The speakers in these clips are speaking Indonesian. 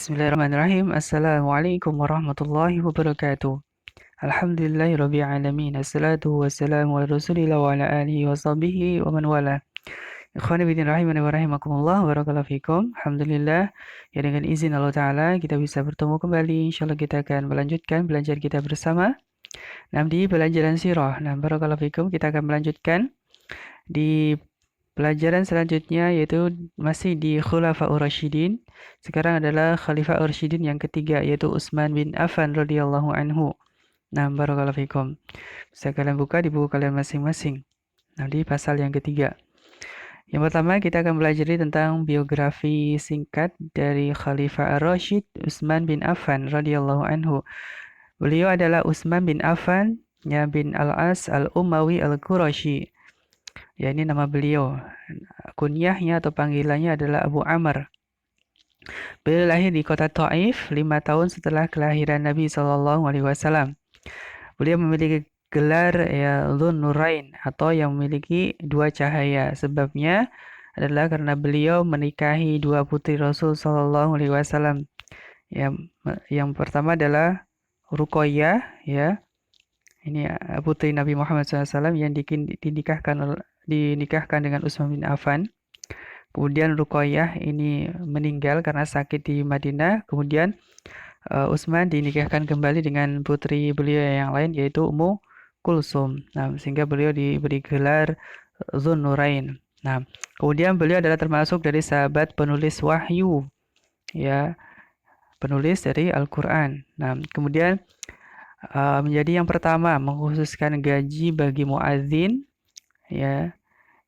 Bismillahirrahmanirrahim. Assalamualaikum warahmatullahi wabarakatuh. Alhamdulillahirabbil alamin. Assalatu wassalamu ala Rasulillah wa ala alihi wa sahbihi wa man wala. Ikhwani fillah rahimani wa rahimakumullah. Barakallahu fikum. Alhamdulillah, ya dengan izin Allah Ta'ala kita bisa bertemu kembali. Insyaallah kita akan melanjutkan belajar kita bersama. Di pelajaran sirah. Barakallahu fikum, kita akan melanjutkan di pelajaran selanjutnya, yaitu masih di Khulafaur Rasyidin. Sekarang adalah Khalifah Rasyidin yang ketiga, yaitu Utsman bin Affan radhiyallahu anhu. Barakallahu fikum. Bisa kalian buka di buku kalian masing-masing. Di pasal yang ketiga. Yang pertama kita akan belajar tentang biografi singkat dari Khalifah Ar-Rasyid Utsman bin Affan radhiyallahu anhu. Beliau adalah Utsman bin Affan bin Al-As Al-Umawi Al-Qurashi. Ya, ini nama beliau. Kunyahnya atau panggilannya adalah Abu Amr. Beliau lahir di kota Taif 5 tahun setelah kelahiran Nabi SAW. Beliau memiliki gelar Dzun Nurain atau yang memiliki dua cahaya. Sebabnya adalah karena beliau menikahi dua putri Rasul SAW. Yang pertama adalah Ruqayyah, ya. Ini putri Nabi Muhammad SAW yang dinikahkan dengan Utsman bin Affan. Kemudian Ruqayyah ini meninggal karena sakit di Madinah. Kemudian Utsman dinikahkan kembali dengan putri beliau yang lain, yaitu Ummu Kulsum. Sehingga beliau diberi gelar Dzun Nurain. Kemudian beliau adalah termasuk dari sahabat penulis wahyu, ya, penulis dari Al-Quran. Kemudian menjadi yang pertama mengkhususkan gaji bagi muadzin, ya,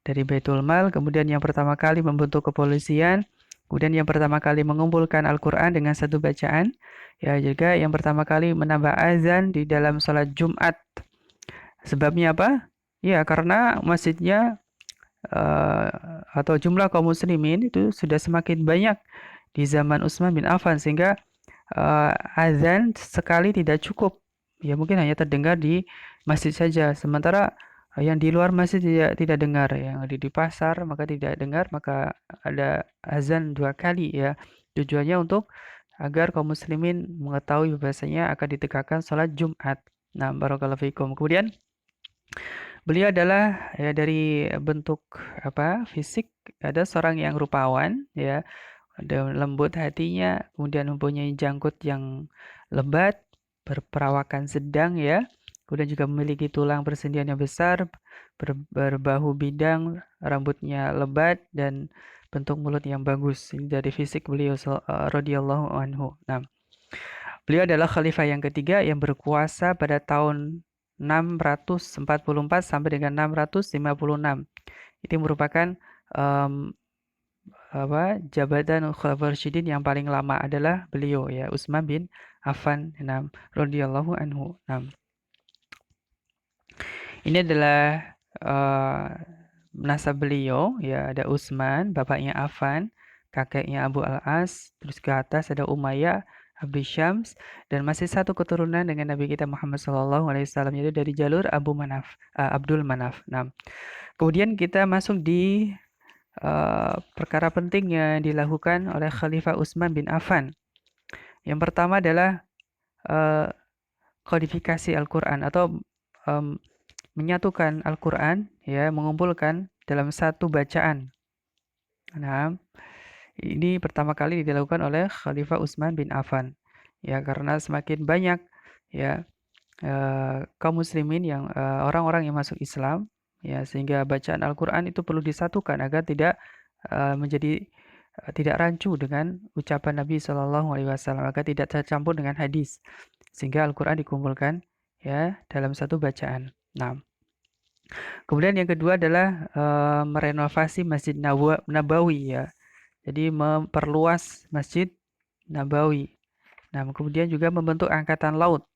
dari Baitul Mal. Kemudian yang pertama kali membentuk kepolisian. Kemudian yang pertama kali mengumpulkan Al-Quran dengan satu bacaan. Ya, juga yang pertama kali menambah azan di dalam sholat Jumat. Sebabnya apa? Ya, karena masjidnya atau jumlah kaum muslimin itu sudah semakin banyak di zaman Utsman bin Affan, sehingga azan sekali tidak cukup. Ya, mungkin hanya terdengar di masjid saja. Sementara yang di luar masjid tidak dengar, yang di pasar maka tidak dengar, maka ada azan 2 kali, ya. Tujuannya untuk agar kaum muslimin mengetahui bahwasanya akan ditegakkan sholat Jumat. Barakallahu fikum. Kemudian beliau adalah, ya, dari bentuk fisik ada seorang yang rupawan, ya, ada lembut hatinya, kemudian mempunyai janggut yang lebat, berperawakan sedang, ya. Kemudian juga memiliki tulang persendian yang besar, berbahu bidang, rambutnya lebat, dan bentuk mulut yang bagus. Ini dari fisik beliau radhiyallahu anhu. Beliau adalah khalifah yang ketiga yang berkuasa pada tahun 644 sampai dengan 656. Itu merupakan jabatan Khalifah Rasyidin yang paling lama adalah beliau, ya, Utsman bin Affan radhiyallahu anhu. Ini adalah nasab beliau, ya, ada Utsman, bapaknya Affan, kakeknya Abu Al-As, terus ke atas ada Umayyah, Abdi Syams, dan masih satu keturunan dengan Nabi kita Muhammad SAW, yaitu dari jalur Abdul Manaf. Kemudian kita masuk di perkara penting yang dilakukan oleh Khalifah Utsman bin Affan. Yang pertama adalah kodifikasi Al-Quran atau menyatukan Al-Quran, ya, mengumpulkan dalam satu bacaan. Ini pertama kali dilakukan oleh Khalifah Utsman bin Affan, ya, karena semakin banyak, ya, kaum muslimin yang orang-orang yang masuk Islam, ya, sehingga bacaan Al-Quran itu perlu disatukan agar tidak menjadi tidak rancu dengan ucapan Nabi SAW, agar tidak tercampur dengan hadis, sehingga Al-Quran dikumpulkan, ya, dalam satu bacaan. Kemudian yang kedua adalah merenovasi Masjid Nabawi, ya. Jadi memperluas Masjid Nabawi. Kemudian juga membentuk angkatan laut.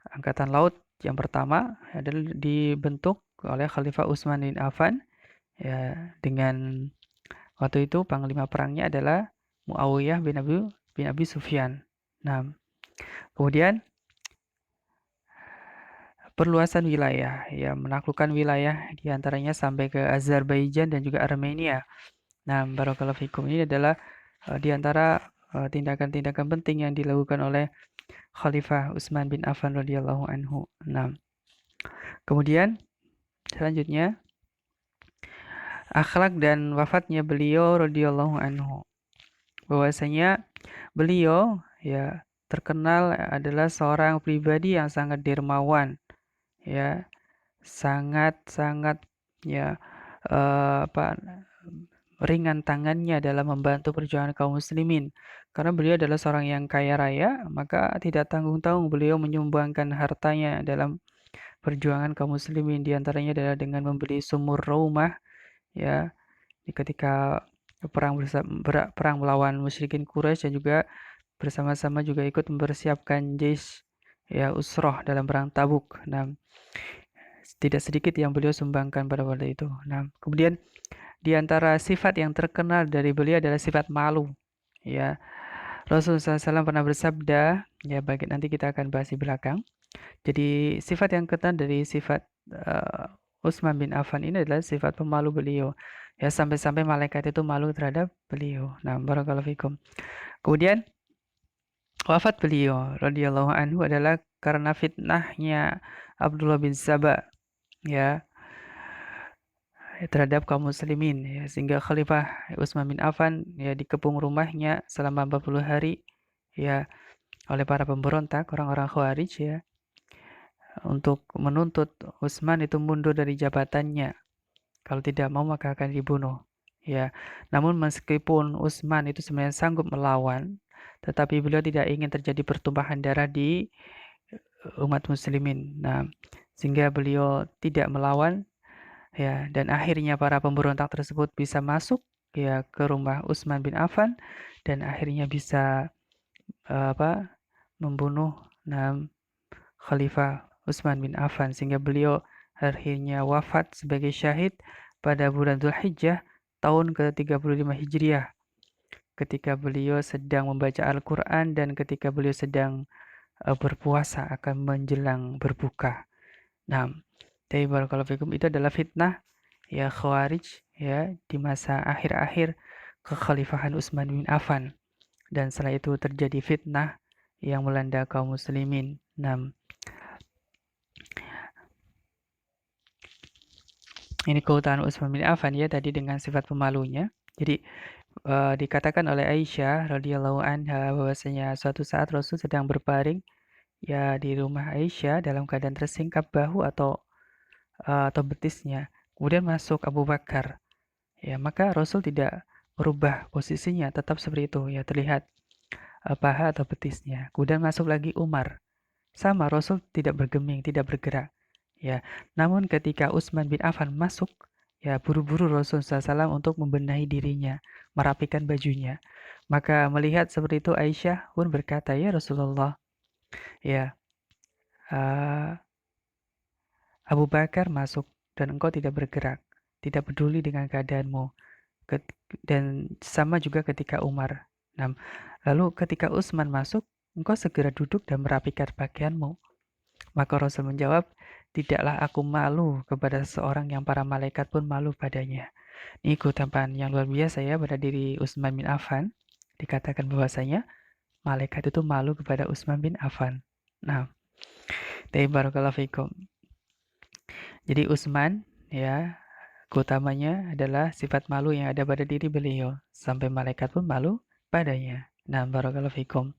Angkatan laut yang pertama adalah dibentuk oleh Khalifah Utsman bin Affan, ya, dengan waktu itu panglima perangnya adalah Muawiyah bin Abi Sufyan. Kemudian perluasan wilayah, ya, menaklukkan wilayah diantaranya sampai ke Azerbaijan dan juga Armenia. Barakallahu fikum, ini adalah di antara tindakan-tindakan penting yang dilakukan oleh Khalifah Utsman bin Affan radhiyallahu anhu. Nah, kemudian selanjutnya akhlak dan wafatnya beliau radhiyallahu anhu. Bahwasanya beliau ya terkenal adalah seorang pribadi yang sangat dermawan, ya, sangat-sangat ya apa ringan tangannya dalam membantu perjuangan kaum muslimin. Karena beliau adalah seorang yang kaya raya, maka tidak tanggung-tanggung beliau menyumbangkan hartanya dalam perjuangan kaum muslimin. Di antaranya adalah dengan membeli sumur rumah, ya, ketika perang melawan musyrikin Quraisy dan juga bersama-sama juga ikut mempersiapkan jaysh ya usroh dalam perang Tabuk. Nah, tidak sedikit yang beliau sumbangkan pada waktu itu. Nah, kemudian di antara sifat yang terkenal dari beliau adalah sifat malu. Ya, Rasulullah SAW pernah bersabda, ya bagi nanti kita akan bahas di belakang. Jadi sifat yang terkenal dari sifat Utsman bin Affan ini adalah sifat pemalu beliau. Ya sampai-sampai malaikat itu malu terhadap beliau. Nah, barakallahu fikum. Kemudian wafat beliau radhiyallahu anhu adalah karena fitnahnya Abdullah bin Saba, ya, terhadap kaum muslimin, ya, sehingga Khalifah Utsman bin Affan ya dikepung rumahnya selama 40 hari ya oleh para pemberontak orang-orang Khawarij ya untuk menuntut Utsman itu mundur dari jabatannya. Kalau tidak mau maka akan dibunuh. Ya, namun meskipun Utsman itu sebenarnya sanggup melawan, tetapi beliau tidak ingin terjadi pertumpahan darah di umat muslimin. Nah, sehingga beliau tidak melawan ya dan akhirnya para pemberontak tersebut bisa masuk ya ke rumah Utsman bin Affan dan akhirnya bisa membunuh Khalifah Utsman bin Affan sehingga beliau akhirnya wafat sebagai syahid pada bulan Dzulhijjah tahun ke-35 Hijriah ketika beliau sedang membaca Al-Qur'an dan ketika beliau sedang berpuasa akan menjelang berbuka. Nah, dari barakallahu fikum itu adalah fitnah ya Khawarij ya di masa akhir-akhir kekhalifahan Utsman bin Affan dan setelah itu terjadi fitnah yang melanda kaum muslimin. Nah, ini keutamaan Utsman bin Affan ya tadi dengan sifat pemalunya. Jadi dikatakan oleh Aisyah radhiyallahu anha bahwasanya suatu saat Rasul sedang berbaring ya di rumah Aisyah dalam keadaan tersingkap bahu atau betisnya. Kemudian masuk Abu Bakar. Ya, maka Rasul tidak merubah posisinya, tetap seperti itu ya terlihat paha atau betisnya. Kemudian masuk lagi Umar. Sama Rasul tidak bergeming, tidak bergerak. Ya, namun ketika Utsman bin Affan masuk, ya buru-buru Rasul SAW untuk membenahi dirinya, merapikan bajunya. Maka melihat seperti itu Aisyah pun berkata, ya Rasulullah, ya Abu Bakar masuk dan engkau tidak bergerak, tidak peduli dengan keadaanmu. Dan sama juga ketika Umar. Nah, lalu ketika Utsman masuk, engkau segera duduk dan merapikan pakaianmu. Maka Rasul menjawab, tidaklah aku malu kepada seorang yang para malaikat pun malu padanya. Ini keutamaan yang luar biasa ya pada diri Utsman bin Affan. Dikatakan bahwasanya malaikat itu malu kepada Utsman bin Affan. Nah, barakallahu fikum. Jadi Utsman ya keutamanya adalah sifat malu yang ada pada diri beliau sampai malaikat pun malu padanya. Nah, barakallahu fikum.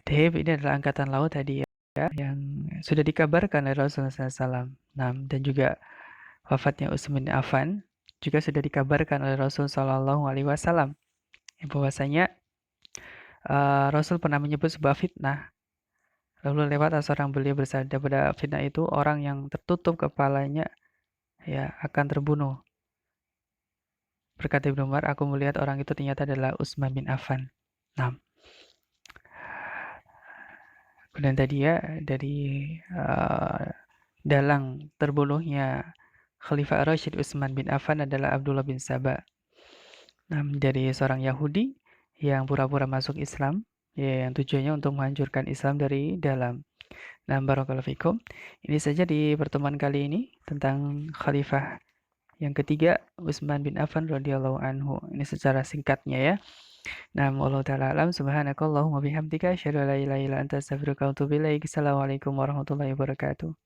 Ini adalah angkatan laut tadi ya yang sudah dikabarkan oleh Rasulullah SAW. Nah, dan juga wafatnya Utsman bin Affan juga sudah dikabarkan oleh Rasul Shallallahu Alaihi Wasallam bahwasanya Rasul pernah menyebut sebuah fitnah. Lalu lewat seorang beliau bersabda pada fitnah itu orang yang tertutup kepalanya ya akan terbunuh. Berkata Ibnu Umar, aku melihat orang itu ternyata adalah Utsman bin Affan. Nah, kemudian tadi ya dari dalang terbunuhnya Khalifah Rashid Utsman bin Affan adalah Abdullah bin Saba. Nah, dari seorang Yahudi yang pura-pura masuk Islam, ya, yang tujuannya untuk menghancurkan Islam dari dalam. Nah, barakallahu fikum. Ini saja di pertemuan kali ini tentang Khalifah Yang ketiga, Utsman bin Affan radhiyallahu anhu. Ini secara singkatnya ya. Nah, wallahu taala alam, subhanakallahumma bihamdika asyhadu an la ilaha illa anta astaghfiruka wa atubu ilaik. Assalamualaikum warahmatullahi wabarakatuh.